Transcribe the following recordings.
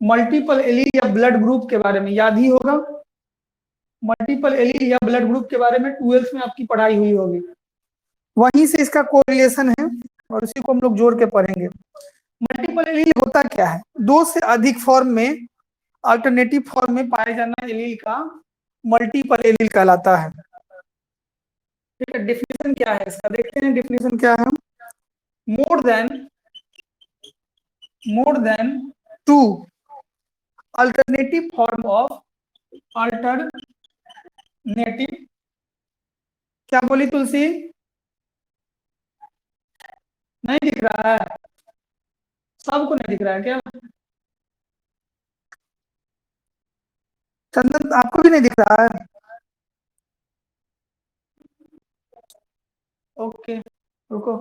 Multiple allele या blood group के बारे में याद ही होगा। मल्टीपल एलील या ब्लड ग्रुप के बारे में 12th में आपकी पढ़ाई हुई होगी, वहीं से इसका कोरिलेशन है और उसी को हम लोग जोड़ के पढ़ेंगे। मल्टीपल एलील होता क्या है? दो से अधिक फॉर्म में, अल्टरनेटिव फॉर्म में पाए जाना एलील का मल्टीपल एलील कहलाता है। ठीक है, डिफिनेशन क्या है इसका, देखते हैं डिफिनेशन क्या है। More than two alternative form of alternative, क्या बोली तुलसी? नहीं दिख रहा है? सबको नहीं दिख रहा है क्या? चंदन आपको भी नहीं दिख रहा है? ओके रुको।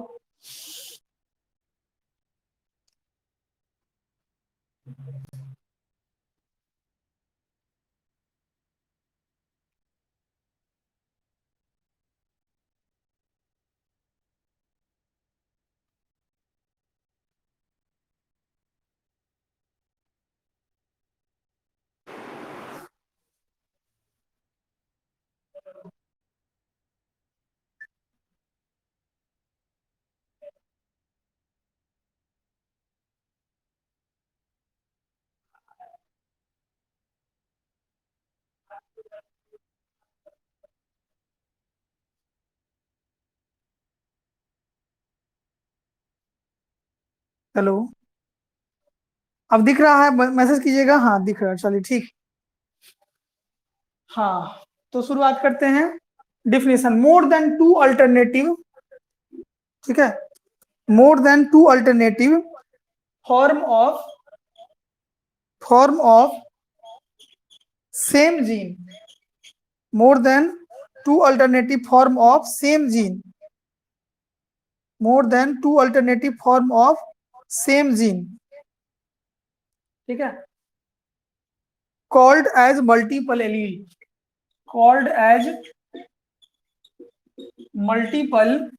हेलो, अब दिख रहा है? मैसेज कीजिएगा। हाँ दिख रहा है, चलिए ठीक। हाँ तो शुरुआत करते हैं। Definition, more than two alternative, ठीक है, more than two alternative form of same gene, more than two alternative form of same gene, more than two alternative form of same gene, ठीक है, called as multiple allele, called as multiple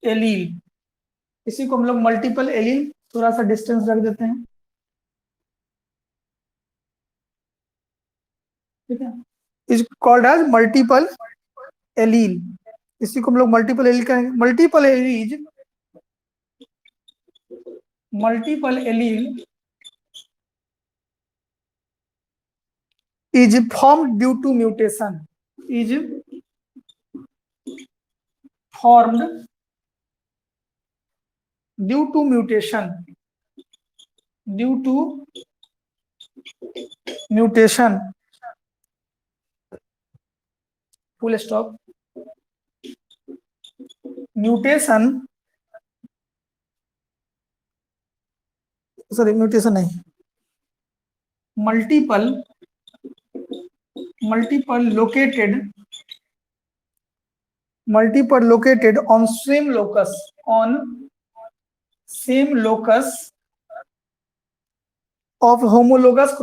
allele, इसी को हम लोग multiple allele, थोड़ा सा distance रख देते हैं, ठीक है, is called as multiple allele, इसी को हम लोग मल्टीपल एलील कहेंगे। Multiple allele is form due to mutation, is formed due to mutation, due to mutation, full stop, mutation, sorry mutation नहीं, multiple located on same locus of homologous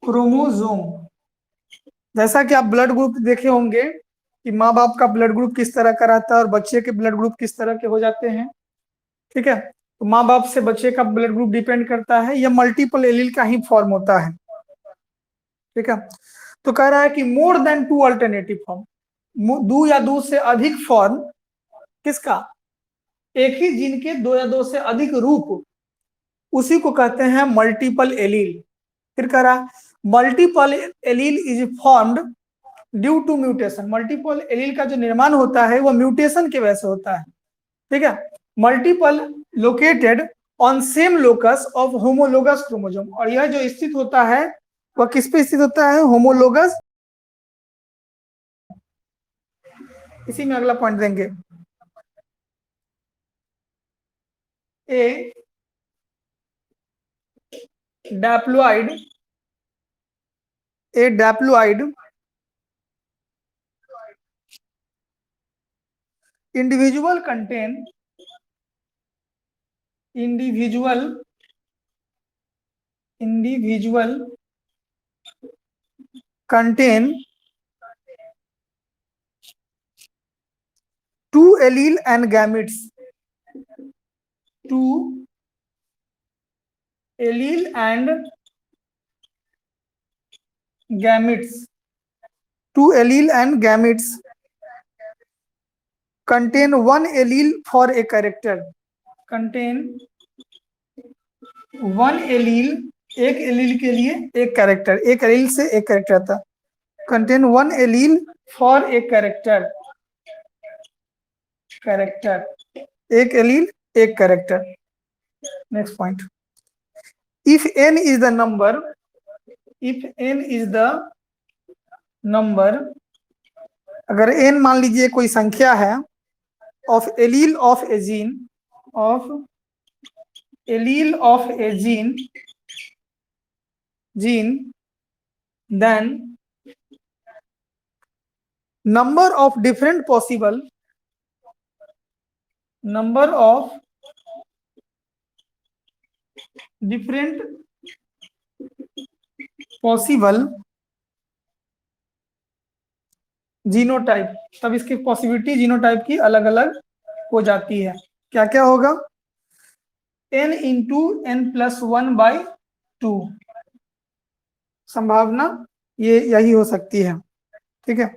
chromosome, जैसा कि आप blood group देखे होंगे कि माँ बाप का ब्लड ग्रुप किस तरह का रहता है और बच्चे के ब्लड ग्रुप किस तरह के हो जाते हैं, ठीक है, तो माँ बाप से बच्चे का ब्लड ग्रुप डिपेंड करता है, यह मल्टीपल एलील का ही फॉर्म होता है, ठीक है। तो कह रहा है कि more than two alternative form, दो या दो से अधिक फॉर्म, किसका? एक ही जीन के दो या दो से अधिक रूप, उसी को कहते हैं मल्टीपल एलील। फिर कह रहा multiple allele is formed due to mutation, multiple allele का जो निर्माण होता है वह म्यूटेशन की वजह से होता है, ठीक है, multiple located on same locus of homologous chromosome, और यह जो स्थित होता है वह किस पे स्थित होता है? होमोलोगस, इसी में अगला पॉइंट देंगे। A diploid individual contain two allele and gametes, two allele and gametes, two allele and gametes contain one allele for a character, contain one allele, एक एलील के लिए एक कैरेक्टर, एक एलील से एक कैरेक्टर आता, contain one allele for a character, character, एक allele एक character. Next point, if n is the number, if n is the number, अगर n मान लीजिए कोई संख्या है, of allele of a gene, of allele of a gene, then number of different possible, number of different possible genotype, तब इसकी possibility genotype की अलग अलग हो जाती है। क्या क्या होगा, n इंटू n प्लस 1/2 संभावना ये यही हो सकती है। ठीक है,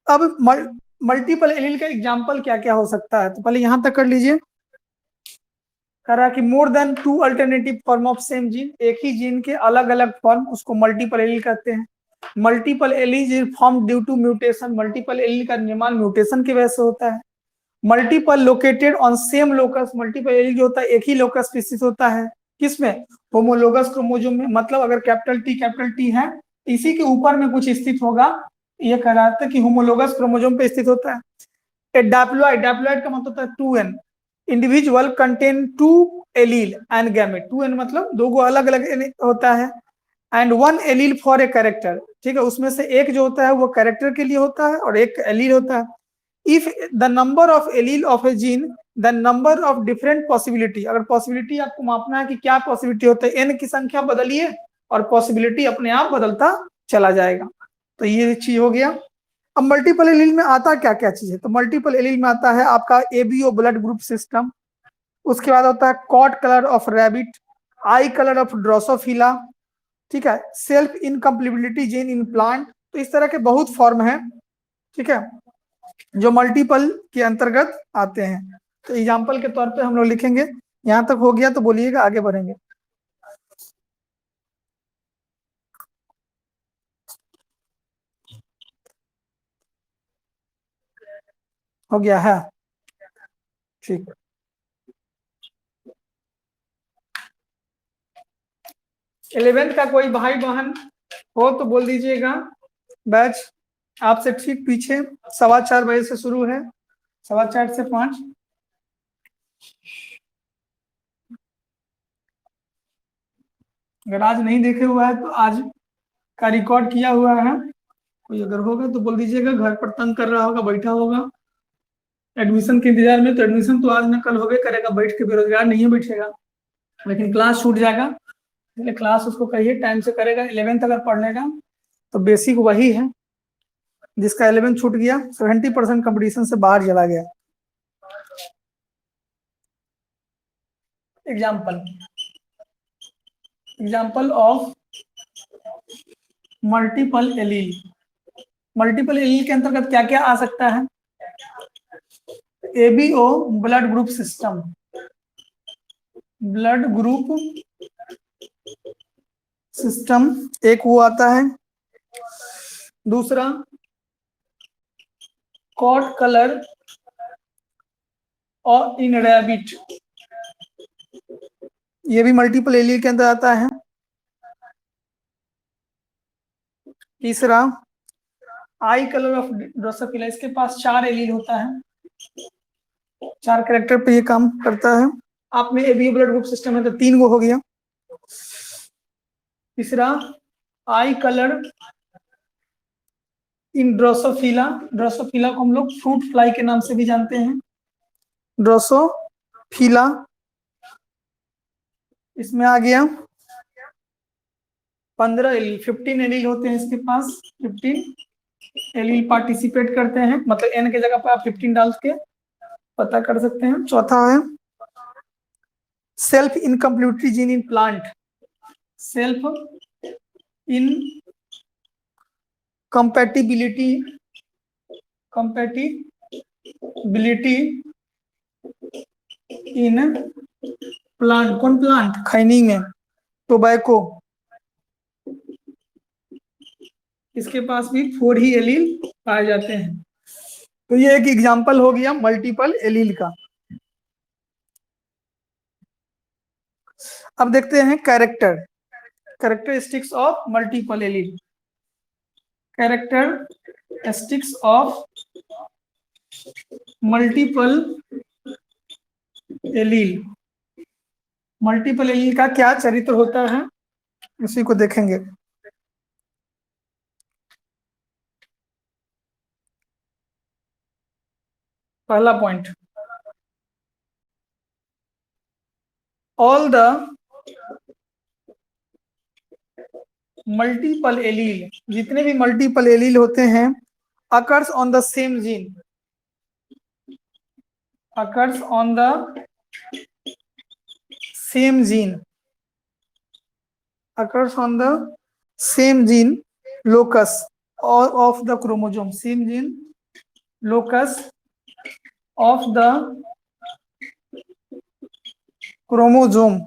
अब मल्टीपल एलील का एग्जांपल क्या क्या हो सकता है, तो पहले यहां तक कर लीजिए। कह रहा कि more than 2 alternative form of same gene, एक ही जीन के अलग अलग फॉर्म, उसको मल्टीपल एलील कहते हैं। Multiple allele is form due to mutation, multiple allele का निर्माण म्यूटेशन की वजह से होता है। Multiple located on same locus, multiple allele जो होता है एक ही लोकस पे स्थित होता है, किसमें, होमोलोगस क्रोमोसोम में, मतलब अगर कैपिटल टी है इसी के ऊपर में कुछ स्थित होगा, ये कह रहा था कि होमोलोगस क्रोमोसोम पे स्थित होता है। ए डैप्लॉइड, डैप्लॉइड का मतलब होता है 2n, individual contain 2 allele and gamete, 2n मतलब दो गो अलग अलग होता है, and 1 allele for a character. ठीक है, उसमें से एक जो होता है वो कैरेक्टर के लिए होता है और एक एलील होता है। If the number of allele of A gene, the number of different possibility, अगर पॉसिबिलिटी आपको मापना है कि क्या पॉसिबिलिटी होता है, n की संख्या बदलिए और पॉसिबिलिटी अपने आप बदलता चला जाएगा। तो ये चीज हो गया। अब मल्टीपल एलील में आता क्या क्या चीज है, तो मल्टीपल एलील में आता है आपका एबीओ ब्लड ग्रुप सिस्टम, उसके बाद होता है coat colour of rabbit, eye colour of drosophila, ठीक है, self incompatibility gene in plant. तो इस तरह के बहुत फॉर्म है, ठीक है, जो मल्टीपल के अंतर्गत आते हैं। तो एग्जाम्पल के तौर पे हम लोग लिखेंगे। यहां तक हो गया तो बोलिएगा, आगे बढ़ेंगे। हो गया है, ठीक। 11th का कोई भाई बहन हो तो बोल दीजिएगा। बैच आपसे ठीक पीछे 4:15 बजे से शुरू है, 4:15 से 5। अगर आज नहीं देखे हुआ है तो आज का रिकॉर्ड किया हुआ है, कोई अगर होगा तो बोल दीजिएगा। घर पर तंग कर रहा होगा, बैठा होगा एडमिशन के इंतजार में, तो एडमिशन तो आज न कल होगे करेगा, बैठ के बेरोजगार नहीं है बैठेगा, लेकिन क्लास छूट जाएगा, इसलिए क्लास उसको कहिए टाइम से करेगा। 11th अगर पढ़ लेगा तो बेसिक वही है, जिसका 11th छूट गया 70% कंपटीशन से बाहर चला गया। Example of multiple allele, multiple allele के अंतर्गत क्या क्या आ सकता है, ABO blood group system, blood group system एक वो आता है। दूसरा कॉट कलर और इन रैबिट, ये भी मल्टीपल एलील के अंदर आता है। तीसरा आई कलर ऑफ ड्रोसोफिला, इसके पास 4 एलील होता है, 4 कैरेक्टर पे ये काम करता है। आप में एबीओ ब्लड ग्रुप सिस्टम है तो 3 गो हो गया। तीसरा आई कलर इन ड्रोसोफिला, ड्रोसोफिला को हम लोग फ्रूट फ्लाई के नाम से भी जानते हैं, ड्रोसोफिला, इसमें आ गया। 15 एलील, 15 एलील होते हैं इसके पास, 15 एलील पार्टिसिपेट करते हैं, मतलब एन की जगह पर आप 15 डाल के पता कर सकते हैं। चौथा है self incompatibility gene in plant, self incompatibility, compatibility in plant, कौन प्लांट, खैनी में टोबैको, इसके पास भी 4 ही एलील पाए जाते हैं। तो ये एक एग्जांपल हो गया मल्टीपल एलील का। अब देखते हैं characteristics of multiple allele, characteristics of multiple allele, multiple allele का क्या चरित्र होता है उसी को देखेंगे। पहला point, all the multiple allele, जितने भी मल्टीपल एलील होते हैं, occurs on the same gene, occurs on the same gene, occurs on the same gene locus or of the chromosome, same gene locus of the chromosome,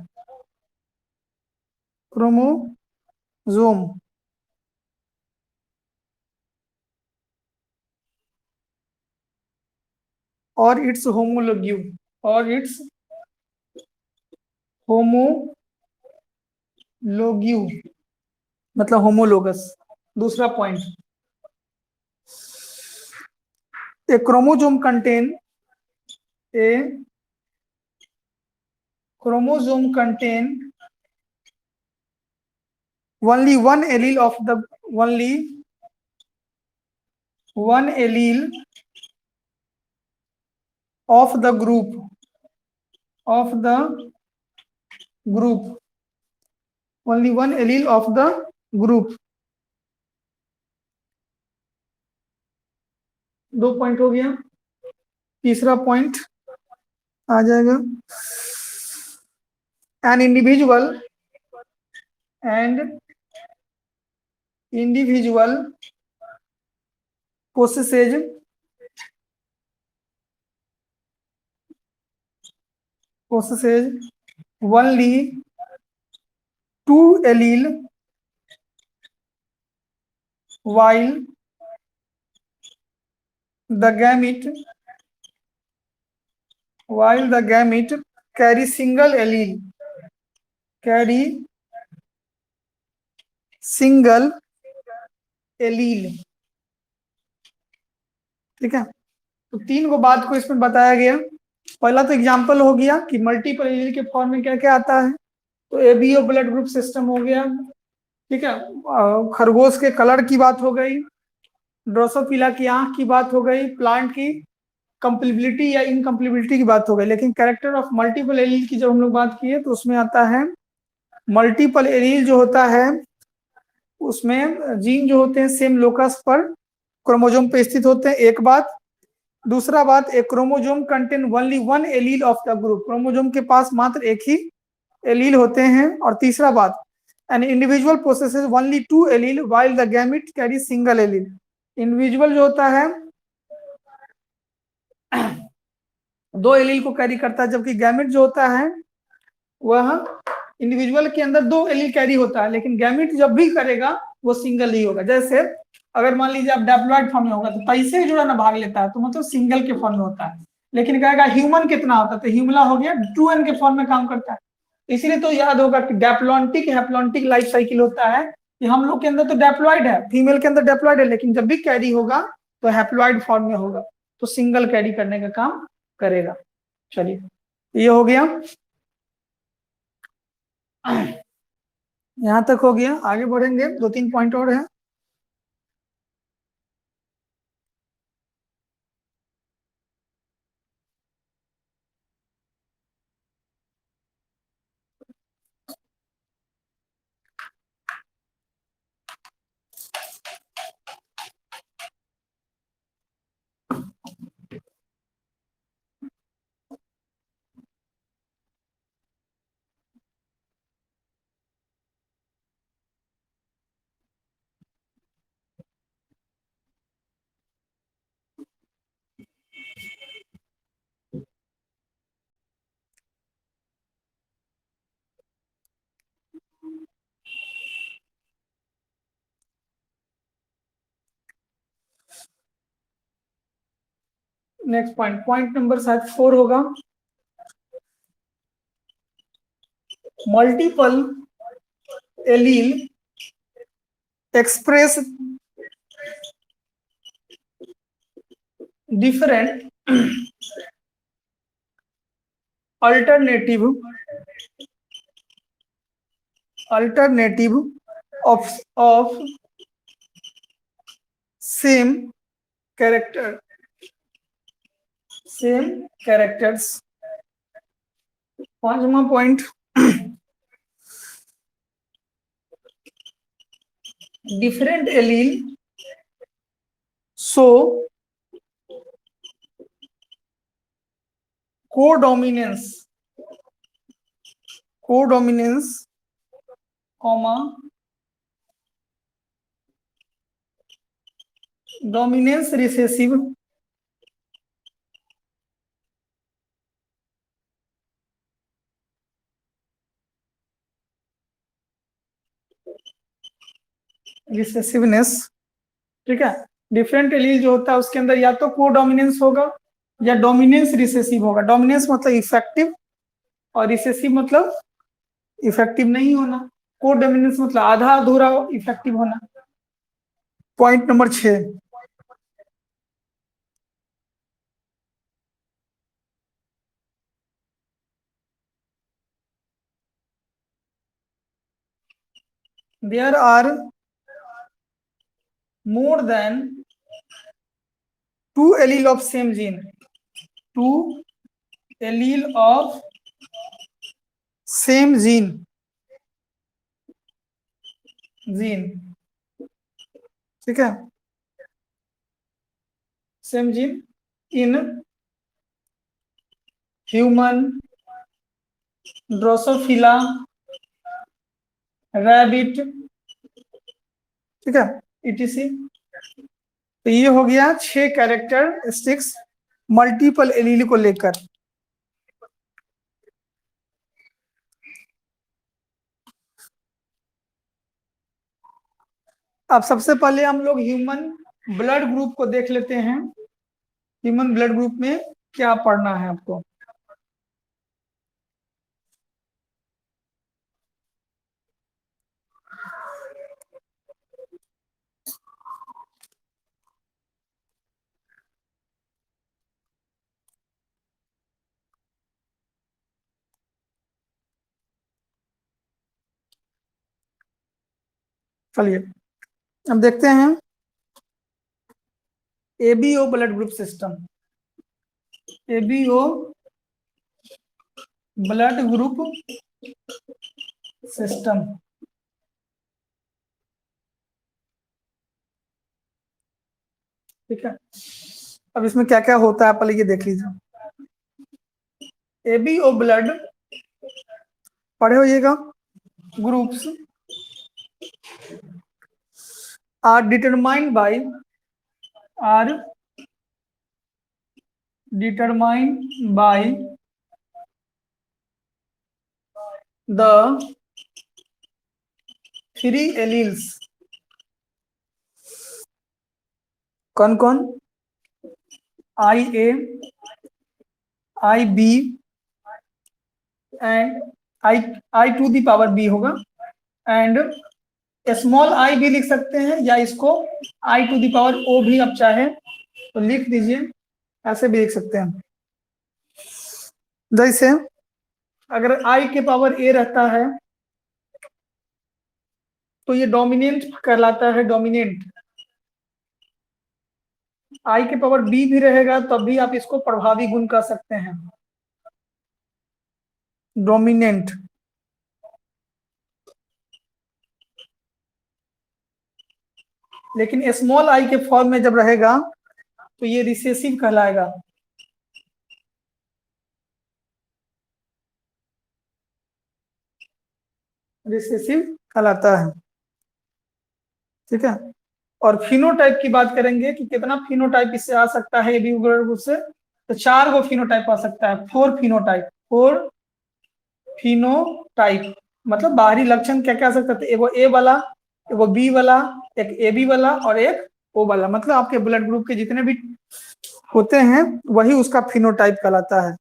chromosome, or its homologue, or its homologue, मतलब homologous. दूसरा point, a chromosome contain, a chromosome contain only one allele of the, only one allele of the group, of the group, only one allele of the group। 2 point हो गया। तीसरा point आ जाएगा, an individual and individual possesses only 2 allele while the gamete carry single allele, carry single allele। ठीक है, तो 3 को बात को इसमें बताया गया। पहला तो एग्जांपल हो गया कि मल्टीपल एलील के फॉर्म में क्या क्या आता है, तो एबीओ ब्लड ग्रुप सिस्टम हो गया। ठीक है, खरगोश के कलर की बात हो गई, ड्रोसोफिला की आंख की बात हो गई, प्लांट की कंप्लीबिलिटी या इनकम्प्लीबिलिटी की बात हो गई। लेकिन कैरेक्टर ऑफ मल्टीपल एलील की जब हम लोग बात किए तो उसमें आता है मल्टीपल एलील जो होता है उसमें जीन जो होते हैं सेम लोकस पर क्रोमोजोम पे स्थित होते हैं, एक बात। दूसरा बात, एक chromosome contain only one allele of the group, chromosome के पास मात्र एक ही एलील होते हैं। और तीसरा बात, an individual possesses only 2 allele while the gamete carry single allele, individual जो होता है 2 एलील को कैरी करता है, जबकि गैमेट जो होता है वह इंडिविजुअल के अंदर 2 एलील कैरी होता है, लेकिन गैमेट जब भी करेगा वो सिंगल ही होगा। जैसे अगर मान लीजिए आप डिप्लॉइड फॉर्म में होगा तो पैसे जुड़ा ना भाग लेता है, तो मतलब सिंगल के फॉर्म में होता है। लेकिन कहेगा ह्यूमन कितना होता है, तो ह्यूमला हो गया 2n के फॉर्म में काम करता है। इसीलिए तो याद होगा कि डेप्लॉन्टिक हैप्लॉन्टिक लाइफ साइकिल होता है कि हम लोग के अंदर तो डेप्लॉइड है, फीमेल के अंदर डेप्लॉइड है, लेकिन जब भी कैरी होगा तो हैप्लॉइड फॉर्म में होगा, तो सिंगल कैरी करने का काम करेगा। चलिए, ये हो गया, यहां तक हो गया। आगे बढ़ेंगे, 2-3 पॉइंट और है। नेक्स्ट पॉइंट नंबर शायद 4 होगा। Multiple allele express different alternative of same characters। पांचवा point, different allele show codominance comma dominance recessive recessiveness. ठीक है, डिफरेंट एलील जो होता है उसके अंदर या तो कोडोमिनेंस होगा या डोमिनेंस रिसेसिव होगा। डोमिनेंस मतलब इफेक्टिव और रिसेसिव मतलब इफेक्टिव नहीं होना। कोडोमिनेंस मतलब आधा अधूरा इफेक्टिव होना। Point number 6, there are more than 2 allele of same gene, 2 allele of same gene ठीक है, same gene in human, Drosophila, rabbit, ठीक है, इटीसी। तो ये हो गया 6 कैरेक्टरिस्टिक्स मल्टीपल एलील को लेकर। अब सबसे पहले हम लोग ह्यूमन ब्लड ग्रुप को देख लेते हैं। ह्यूमन ब्लड ग्रुप में क्या पढ़ना है आपको। चलिए अब देखते हैं ABO blood group system. ABO blood group system, ठीक है। अब इसमें क्या क्या होता है पहले ये देख लीजिए। एबीओ ब्लड पढ़े होइएगा groups are determined by the 3 alleles। कौन कौन? IA, IB and I to the power B होगा, एंड स्मॉल आई भी लिख सकते हैं या इसको I to the power O भी आप चाहे तो लिख दीजिए, ऐसे भी लिख सकते हैं। जैसे अगर I के पावर A रहता है तो ये डोमिनेंट कहलाता है, डोमिनेंट। I के पावर B भी रहेगा तब भी आप इसको प्रभावी गुण कह सकते हैं, डोमिनेंट। लेकिन स्मॉल आई के फॉर्म में जब रहेगा तो ये रिसेसिव कहलाएगा। रिसेसिव कहलाता है, ठीक है। और फिनोटाइप की बात करेंगे कि कितना फिनोटाइप इससे आ सकता है एबी ग्रुप से, तो 4 गो फिनोटाइप आ सकता है। 4 फिनोटाइप मतलब बाहरी लक्षण क्या क्या आ सकता है? एगो ए वाला, एगो बी वाला, एक एबी वाला और एक ओ वाला। मतलब आपके ब्लड ग्रुप के जितने भी होते हैं वही उसका फिनोटाइप कहलाता है।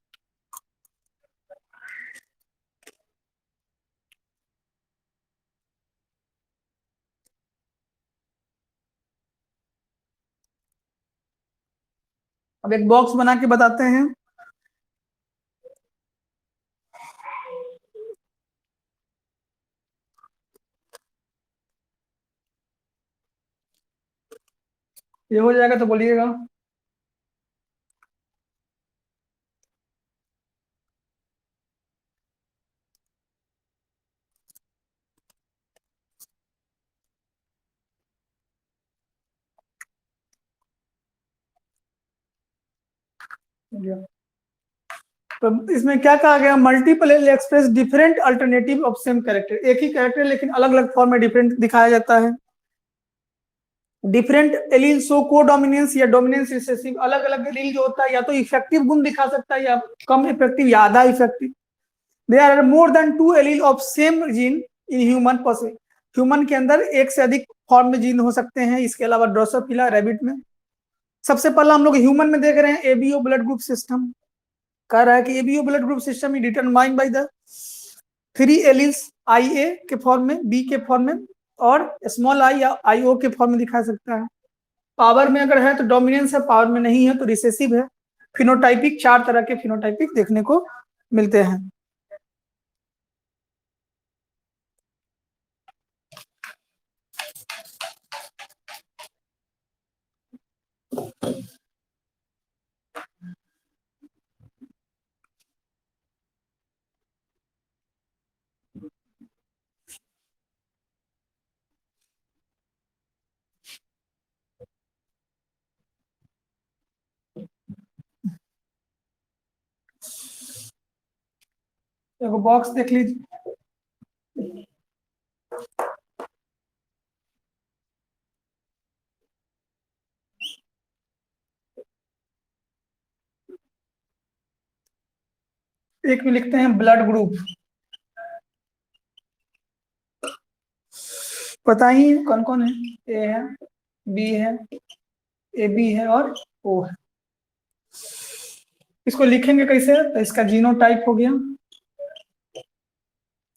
अब एक बॉक्स बना के बताते हैं। ये हो जाएगा तो बोलिएगा। तो इसमें क्या कहा गया, multiple allele express different alternative of same character, एक ही कैरेक्टर लेकिन अलग अलग फॉर्म में डिफरेंट दिखाया जाता है। डिफरेंट एलील शो को डोमिनेंस या डोमिनेंस रिसेसिव, अलग अलग एलील जो होता है या तो इफेक्टिव गुण दिखा सकता है या कम इफेक्टिव या आधा effective. There are more than 2 allele of same gene in human possible, human के अंदर एक से अधिक फॉर्म में जीन हो सकते हैं, इसके अलावा ड्रोसोफिला रैबिट में। सबसे पहला हम लोग ह्यूमन में देख रहे हैं एबीओ ब्लड ग्रुप सिस्टम। कह रहा है कि ABO blood group system is determined by the 3 alleles, I A के फॉर्म में, बी के फॉर्म में और स्मॉल आई या आई ओ के फॉर्म में दिखा सकता है। पावर में अगर है तो डोमिनेंस है, पावर में नहीं है तो रिसेसिव है। फिनोटाइपिक 4 तरह के फिनोटाइपिक देखने को मिलते हैं। देखो बॉक्स देख लीजिए। एक में लिखते हैं ब्लड ग्रुप, पता ही कौन कौन है, ए है, बी है, ए बी है और ओ है। इसको लिखेंगे कैसे, तो इसका जीनोटाइप हो गया।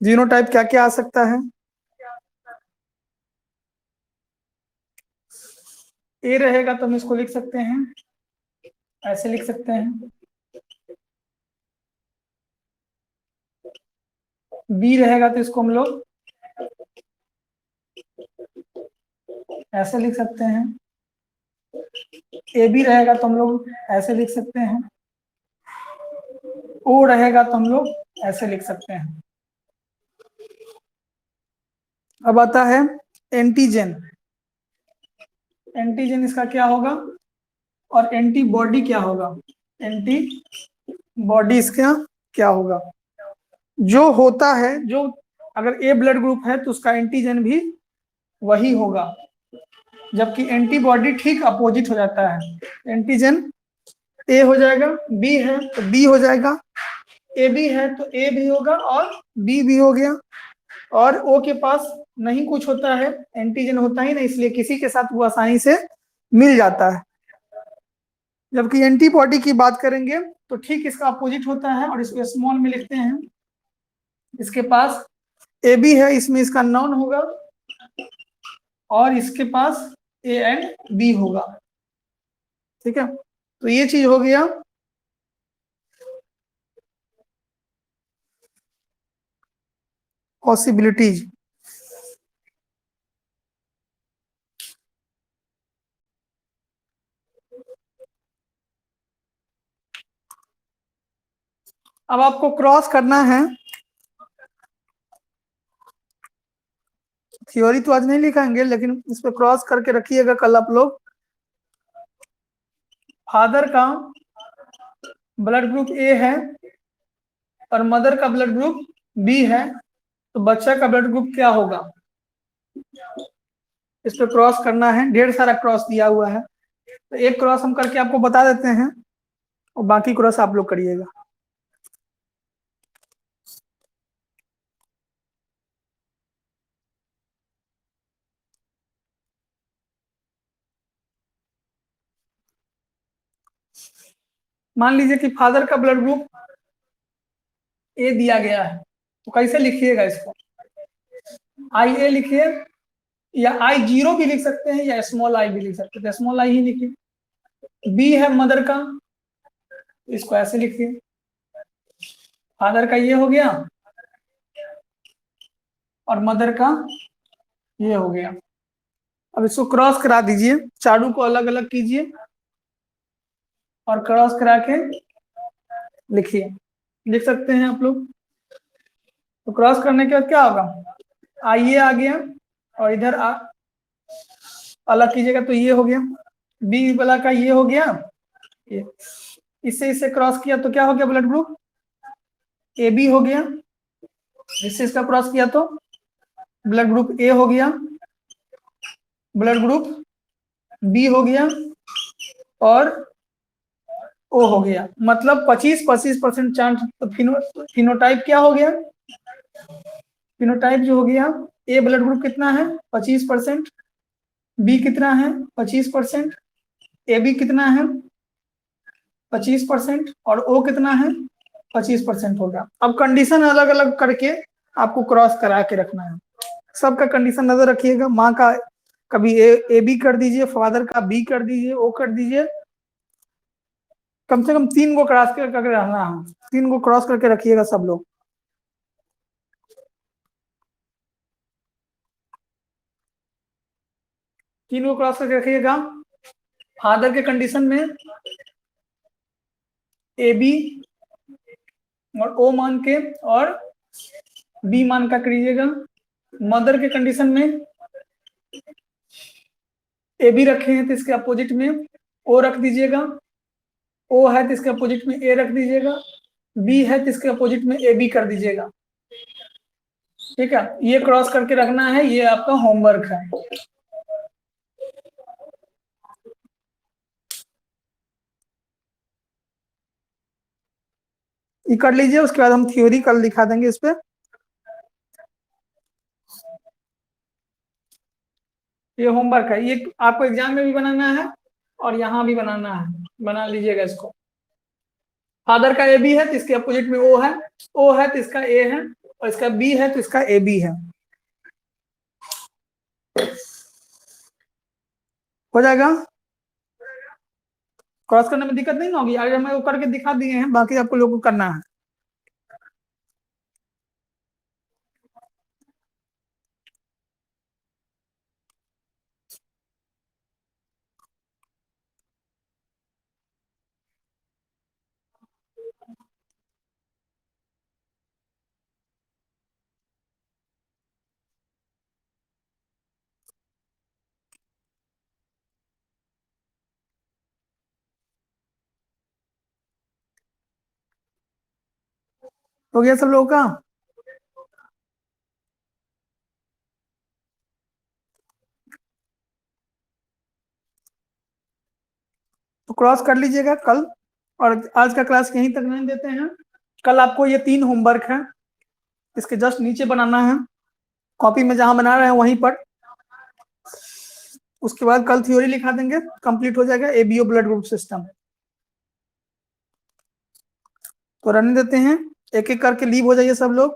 जीनोटाइप क्या क्या आ सकता है, ए रहेगा तो हम इसको लिख सकते हैं, ऐसे लिख सकते हैं। बी रहेगा तो इसको हम लोग ऐसे लिख सकते हैं। ए बी रहेगा तो हम लोग ऐसे लिख सकते हैं। ओ रहेगा तो हम लोग ऐसे लिख सकते हैं। अब आता है एंटीजन। एंटीजन इसका क्या होगा और एंटीबॉडी क्या होगा, एंटीबॉडी इसका क्या होगा। जो होता है, जो अगर ए ब्लड ग्रुप है तो उसका एंटीजन भी वही होगा, जबकि एंटीबॉडी ठीक अपोजिट हो जाता है। एंटीजन ए हो जाएगा, बी है तो बी हो जाएगा, ए बी है तो ए भी होगा और बी भी हो गया। और ओ के पास नहीं कुछ होता है, एंटीजन होता ही नहीं, इसलिए किसी के साथ वो आसानी से मिल जाता है। जबकि एंटीबॉडी की बात करेंगे तो ठीक इसका अपोजिट होता है, और इसको स्मॉल में लिखते हैं। इसके पास ए बी है, इसमें इसका नॉन होगा और इसके पास ए एंड बी होगा। ठीक है, तो ये चीज हो गया पॉसिबिलिटीज। अब आपको क्रॉस करना है, थ्योरी तो आज नहीं लिखाएंगे लेकिन इस पे क्रॉस करके रखिएगा कल आप लोग। फादर का ब्लड ग्रुप ए है और मदर का ब्लड ग्रुप बी है, तो बच्चा का ब्लड ग्रुप क्या होगा, इस पे क्रॉस करना है। ढेर सारा क्रॉस दिया हुआ है, तो एक क्रॉस हम करके आपको बता देते हैं और बाकी क्रॉस आप लोग करिएगा। मान लीजिए कि फादर का ब्लड ग्रुप ए दिया गया है, तो कैसे लिखिएगा इसको? आई ए लिखिए, या आई जीरो भी लिख सकते हैं, या स्मॉल आई भी लिख सकते हैं, स्मॉल आई ही लिखिए। बी है मदर का, इसको ऐसे लिखिए। फादर का ये हो गया और मदर का ये हो गया। अब इसको क्रॉस करा दीजिए, चारों को अलग अलग कीजिए और क्रॉस करा के लिखिए। लिख सकते हैं आप लोग। तो क्रॉस करने के बाद क्या होगा? आई ए आ गया और इधर अलग कीजिएगा तो ये हो गया। बी वाला का ये हो गया, ये इससे इससे क्रॉस किया तो क्या हो गया? ब्लड ग्रुप ए बी हो गया। इससे इसका क्रॉस किया तो ब्लड ग्रुप ए हो गया, ब्लड ग्रुप बी हो गया और ओ हो गया। मतलब 25% चांस। तो फिनोटाइप क्या हो गया? फिनोटाइप जो हो गया, ए ब्लड ग्रुप कितना है? 25%, बी कितना है? 25%, ए बी कितना है? 25% और ओ कितना है? 25% होगा। अब कंडीशन अलग अलग करके आपको क्रॉस करा के रखना है। सबका कंडीशन नजर रखिएगा। माँ का कभी ए बी कर दीजिए, फादर का बी कर दीजिए, ओ कर दीजिए। कम से कम 3 को क्रॉस करके रहना है, 3 को क्रॉस करके रखिएगा सब लोग। तीन को क्रॉस करके रखिएगा। फादर के कंडीशन में ए बी और ओ मान के और बी मान का करिएगा। मदर के कंडीशन में ए बी रखे हैं तो इसके अपोजिट में ओ रख दीजिएगा। ओ है तो इसके अपोजिट में ए रख दीजिएगा। बी है तो इसके अपोजिट में ए बी कर दीजिएगा। ठीक है, ये क्रॉस करके रखना है, ये आपका होमवर्क है। ये कर लीजिए, उसके बाद हम थ्योरी कल दिखा देंगे इस पे। ये होमवर्क है, ये आपको एग्जाम में भी बनाना है और यहाँ भी बनाना है, बना लीजिएगा इसको। फादर का ए बी है तो इसके अपोजिट में ओ है, ओ है तो इसका ए है, और इसका बी है तो इसका ए बी है। हो जाएगा। क्रॉस करने में दिक्कत नहीं ना होगी? अगर मैं वो करके दिखा दिए हैं, बाकी आपको लोगों को करना है। हो गया सब लोगों का? तो क्रॉस कर लीजिएगा कल, और आज का क्लास यहीं तक नहीं देते हैं। कल आपको ये 3 होमवर्क है, इसके जस्ट नीचे बनाना है, कॉपी में जहां बना रहे हैं वहीं पर। उसके बाद कल थ्योरी लिखा देंगे, कंप्लीट हो जाएगा एबीओ ब्लड ग्रुप सिस्टम। तो रहने देते हैं, एक एक करके लीव हो जाइए सब लोग।